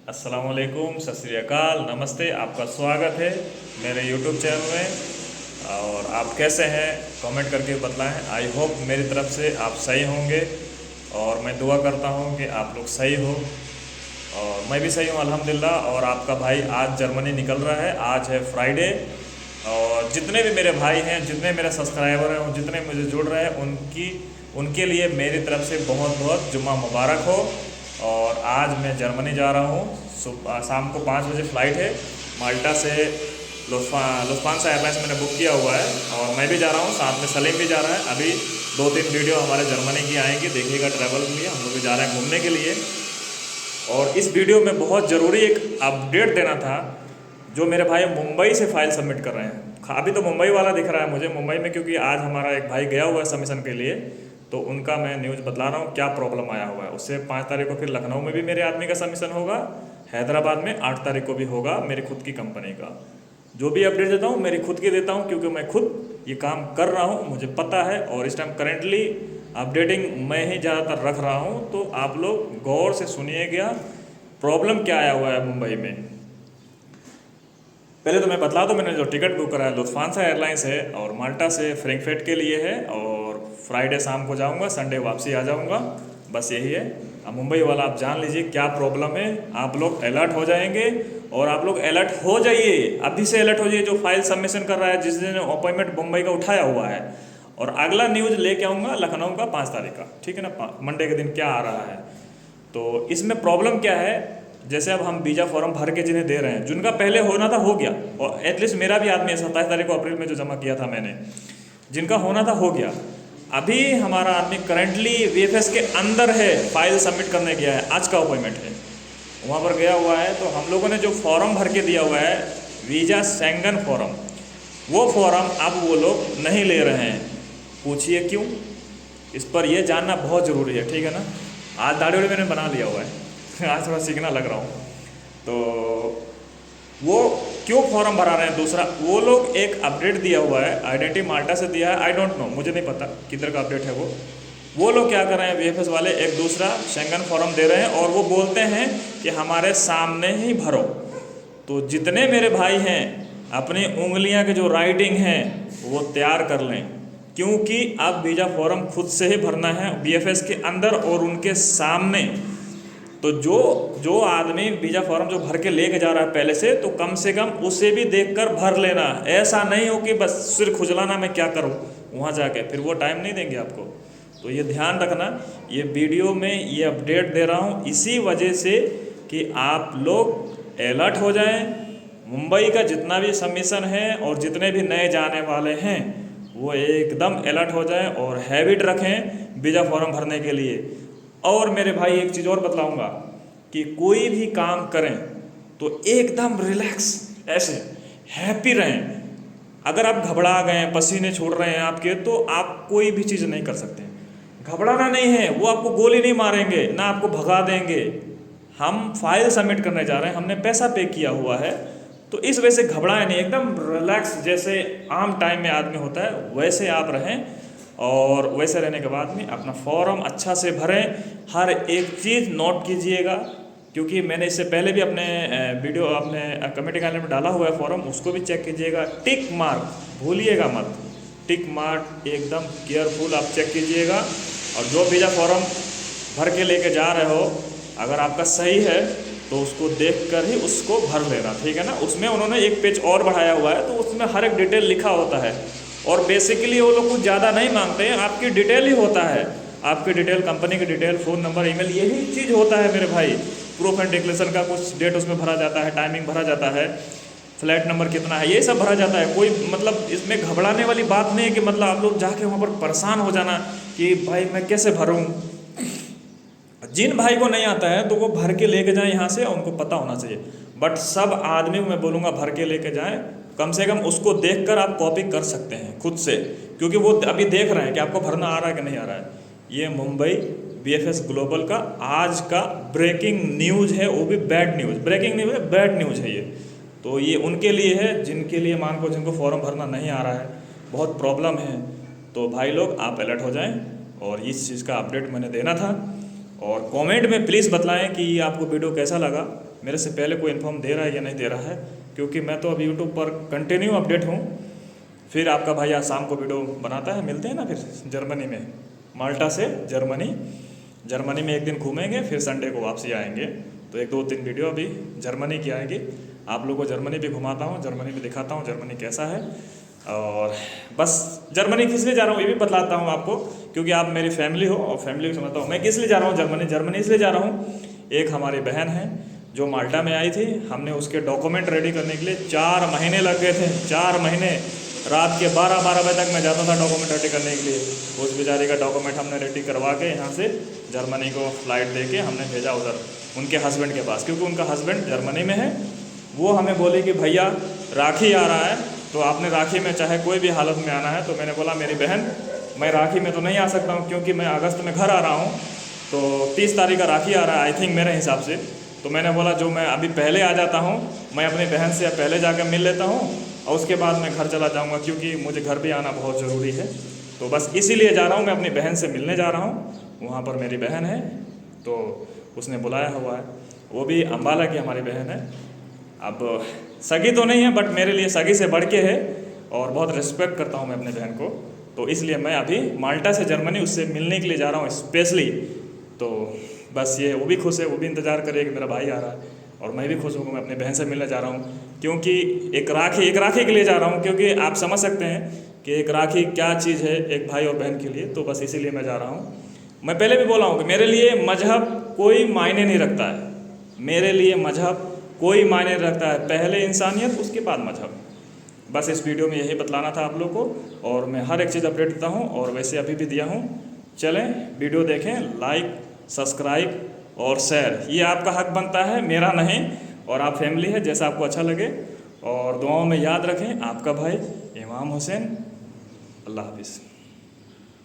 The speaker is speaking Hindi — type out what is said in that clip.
अस्सलाम वालेकुम, सत श्री अकाल, नमस्ते। आपका स्वागत है मेरे यूट्यूब चैनल में। और आप कैसे हैं कमेंट करके बताएं। आई होप मेरी तरफ से आप सही होंगे और मैं दुआ करता हूं कि आप लोग सही हो और मैं भी सही हूं अल्हम्दुलिल्लाह। और आपका भाई आज जर्मनी निकल रहा है। आज है फ्राइडे और जितने भी मेरे भाई हैं, जितने मेरे सब्सक्राइबर हैं और जितने मुझे जुड़ रहे हैं उनके लिए मेरी तरफ से बहुत बहुत जुम्मा मुबारक हो। और आज मैं जर्मनी जा रहा हूँ। शाम को 5 बजे फ़्लाइट है माल्टा से। लुफ्तांसा एयरलाइंस मैंने बुक किया हुआ है और मैं भी जा रहा हूँ, साथ में सलीम भी जा रहा है। अभी 2-3 वीडियो हमारे जर्मनी की आएंगी, देखिएगा ट्रैवल के लिए। हम लोग भी जा रहे हैं घूमने के लिए। और इस वीडियो में बहुत ज़रूरी एक अपडेट देना था। जो मेरे भाई मुंबई से फ़ाइल सबमिट कर रहे हैं, अभी तो मुंबई वाला दिख रहा है मुझे मुंबई में, क्योंकि आज हमारा एक भाई गया हुआ है सबमिशन के लिए, तो उनका मैं न्यूज़ बतला रहा हूँ क्या प्रॉब्लम आया हुआ है। उससे 5 तारीख को फिर लखनऊ में भी मेरे आदमी का सबमिशन होगा, हैदराबाद में 8 तारीख को भी होगा मेरी खुद की कंपनी का। जो भी अपडेट देता हूँ मेरी खुद की देता हूँ, क्योंकि मैं खुद ये काम कर रहा हूँ, मुझे पता है। और इस टाइम करेंटली अपडेटिंग मैं ही ज़्यादातर रख रहा हूँ, तो आप लोग गौर से सुनिएगा प्रॉब्लम क्या आया हुआ है मुंबई में। पहले तो मैं बतला दूँ, मैंने जो टिकट बुक करा है लुफ्तांसा एयरलाइंस है और माल्टा से फ्रैंकफर्ट के लिए है। और फ्राइडे शाम को जाऊंगा, संडे वापसी आ जाऊंगा, बस यही है। अब मुंबई वाला आप जान लीजिए क्या प्रॉब्लम है। आप लोग अलर्ट हो जाएंगे और आप लोग अलर्ट हो जाइए, अभी से अलर्ट हो जाइए। जो फाइल सबमिशन कर रहा है, जिस दिन अपॉइंटमेंट मुंबई का उठाया हुआ है। और अगला न्यूज़ लेके आऊँगा लखनऊ का 5 तारीख का, ठीक है ना, मंडे के दिन क्या आ रहा है। तो इसमें प्रॉब्लम क्या है, जैसे अब हम वीज़ा फॉर्म भर के जिन्हें दे रहे हैं, जिनका पहले होना था हो गया, और एटलीस्ट मेरा भी आदमी 27 तारीख को अप्रैल में जो जमा किया था मैंने, जिनका होना था हो गया। अभी हमारा आदमी करंटली वीएफएस के अंदर है, फाइल सबमिट करने गया है, आज का अपॉइंटमेंट है, वहाँ पर गया हुआ है। तो हम लोगों ने जो फॉर्म भर के दिया हुआ है वीज़ा शेंगन फॉर्म, वो फॉर्म अब वो लोग नहीं ले रहे हैं। पूछिए क्यों, इस पर यह जानना बहुत ज़रूरी है, ठीक है ना। आज दाढ़ी वाड़ी मैंने बना लिया हुआ है आज थोड़ा सीखना लग रहा हूँ। तो वो क्यों फॉर्म भरा रहे हैं दूसरा, वो लोग एक अपडेट दिया हुआ है, आइडेंटिटी माल्टा से दिया है, आई डोंट नो, मुझे नहीं पता किधर का अपडेट है वो लोग क्या कर रहे हैं, वीएफएस वाले एक दूसरा शेंगन फॉर्म दे रहे हैं और वो बोलते हैं कि हमारे सामने ही भरो। तो जितने मेरे भाई हैं अपनी उंगलियां के जो राइटिंग हैं वो तैयार कर लें, क्योंकि अब वीज़ा फॉर्म खुद से ही भरना है वीएफएस के अंदर और उनके सामने। तो जो आदमी वीज़ा फॉर्म जो भर के लेके जा रहा है पहले से कम उसे भी देखकर भर लेना। ऐसा नहीं हो कि बस सिर खुजलाना मैं क्या करूं वहाँ जाके, फिर वो टाइम नहीं देंगे आपको। तो ये ध्यान रखना, ये वीडियो में ये अपडेट दे रहा हूँ इसी वजह से कि आप लोग अलर्ट हो जाएं। मुंबई का जितना भी सबमिशन है और जितने भी नए जाने वाले हैं वो एकदम अलर्ट हो जाएं और हैबिट रखें वीज़ा फॉर्म भरने के लिए। और मेरे भाई एक चीज़ और बतलाऊंगा कि कोई भी काम करें तो एकदम रिलैक्स, ऐसे हैप्पी रहें। अगर आप घबरा गए, पसीने छोड़ रहे हैं आपके, तो आप कोई भी चीज़ नहीं कर सकते। घबराना नहीं है, वो आपको गोली नहीं मारेंगे ना आपको भगा देंगे। हम फाइल सबमिट करने जा रहे हैं, हमने पैसा पे किया हुआ है, तो इस वजह से घबराएं नहीं, एकदम रिलैक्स जैसे आम टाइम में आदमी होता है वैसे आप रहें। और वैसे रहने के बाद में अपना फॉर्म अच्छा से भरें, हर एक चीज़ नोट कीजिएगा, क्योंकि मैंने इससे पहले भी अपने वीडियो अपने कमेटी गाइड में डाला हुआ है फॉर्म, उसको भी चेक कीजिएगा। टिक मार्क भूलिएगा मत, टिक मार्क एकदम केयरफुल आप चेक कीजिएगा। और जो वीज़ा फॉर्म भर के लेके जा रहे हो, अगर आपका सही है तो उसको देख कर ही उसको भर लेना, ठीक है ना। उसमें उन्होंने एक पेज और बढ़ाया हुआ है, तो उसमें हर एक डिटेल लिखा होता है। और बेसिकली वो लोग कुछ ज़्यादा नहीं मांगते हैं, आपकी डिटेल ही होता है, आपकी डिटेल, कंपनी की डिटेल, फ़ोन नंबर, ईमेल, यही चीज़ होता है मेरे भाई। प्रूफ एंड डिक्लेरेशन का कुछ डेट उसमें भरा जाता है, टाइमिंग भरा जाता है, फ्लैट नंबर कितना है, ये सब भरा जाता है। कोई मतलब इसमें घबराने वाली बात नहीं है कि मतलब आप लोग जाके वहाँ पर परेशान हो जाना कि भाई मैं कैसे भरूँ। जिन भाई को नहीं आता है तो वो भर के लेके जाएं यहाँ से, उनको पता होना चाहिए। बट सब आदमी को मैं बोलूँगा भर के लेके जाएं, कम से कम उसको देखकर आप कॉपी कर सकते हैं खुद से, क्योंकि वो अभी देख रहे हैं कि आपको भरना आ रहा है कि नहीं आ रहा है। ये मुंबई वीएफएस ग्लोबल का आज का ब्रेकिंग न्यूज़ है, वो भी बैड न्यूज़, ब्रेकिंग न्यूज़ है, बैड न्यूज़ है ये। तो ये उनके लिए है जिनके लिए मान को जिनको फॉर्म भरना नहीं आ रहा है, बहुत प्रॉब्लम है। तो भाई लोग आप अलर्ट हो जाएं, और इस चीज़ का अपडेट मैंने देना था। और कमेंट में प्लीज़ बतलाएं कि आपको वीडियो कैसा लगा। मेरे से पहले कोई इन्फॉर्म दे रहा है या नहीं दे रहा है, क्योंकि मैं तो अब यूट्यूब पर कंटिन्यू अपडेट हूँ। फिर आपका भाई आज शाम को वीडियो बनाता है, मिलते हैं ना फिर जर्मनी में, माल्टा से जर्मनी में एक दिन घूमेंगे, फिर संडे को वापसी आएंगे। तो 1-2-3 वीडियो अभी जर्मनी की आएंगी, आप लोगों को जर्मनी भी घुमाता हूँ, जर्मनी भी दिखाता हूँ जर्मनी कैसा है। और बस जर्मनी किस लिए जा रहा हूँ ये भी बतलाता हूँ आपको, क्योंकि आप मेरी फैमिली हो और फैमिली को समझता हूँ। मैं किस लिए जा रहा हूँ जर्मनी इसलिए जा रहा हूँ, एक हमारी बहन है जो माल्टा में आई थी, हमने उसके डॉक्यूमेंट रेडी करने के लिए 4 महीने लग गए थे। 4 महीने, रात के 12 बजे तक मैं जाता था डॉक्यूमेंट रेडी करने के लिए। उस बेचारी का डॉक्यूमेंट हमने रेडी करवा के यहाँ से जर्मनी को फ़्लाइट दे के हमने भेजा उधर उनके हस्बैंड के पास, क्योंकि उनका हस्बैंड जर्मनी में है। वो हमें बोले कि भैया राखी आ रहा है, तो आपने राखी में चाहे कोई भी हालत में आना है। तो मैंने बोला मेरी बहन, मैं राखी में तो नहीं आ सकता हूँ, क्योंकि मैं अगस्त में घर आ रहा हूँ, तो 30 तारीख का राखी आ रहा है आई थिंक मेरे हिसाब से। तो मैंने बोला जो मैं अभी पहले आ जाता हूँ, मैं अपनी बहन से पहले जाकर मिल लेता हूँ और उसके बाद मैं घर चला जाऊँगा, क्योंकि मुझे घर भी आना बहुत ज़रूरी है। तो बस इसीलिए जा रहा हूँ, मैं अपनी बहन से मिलने जा रहा हूँ। वहाँ पर मेरी बहन है, तो उसने बुलाया हुआ है, वो भी अम्बाला की हमारी बहन है। अब सगी तो नहीं है, बट मेरे लिए सगी से बढ़ के है और बहुत रिस्पेक्ट करता हूँ मैं अपने बहन को। तो इसलिए मैं अभी माल्टा से जर्मनी उससे मिलने के लिए जा रहा हूँ स्पेशली। तो बस ये, वो भी खुश है, वो भी इंतज़ार करे कि मेरा भाई आ रहा है, और मैं भी खुश हूँ, मैं अपनी बहन से मिलने जा रहा हूँ। क्योंकि एक राखी के लिए जा रहा हूँ, क्योंकि आप समझ सकते हैं कि एक राखी क्या चीज़ है एक भाई और बहन के लिए। तो बस इसीलिए मैं जा रहा हूँ। मैं पहले भी बोला हूँ कि मेरे लिए मजहब कोई मायने नहीं रखता है, मेरे लिए मजहब कोई मायने नहीं रखता है, पहले इंसानियत उसके बाद मजहब। बस इस वीडियो में यही बतलाना था आप लोग को, और मैं हर एक चीज़ अपडेट देता हूँ, और वैसे अभी भी दिया हूँ। चलें वीडियो देखें, लाइक सब्सक्राइब और शेयर, ये आपका हक बनता है, मेरा नहीं। और आप फैमिली है, जैसा आपको अच्छा लगे, और दुआओं में याद रखें आपका भाई इमाम हुसैन। अल्लाह हाफिज़।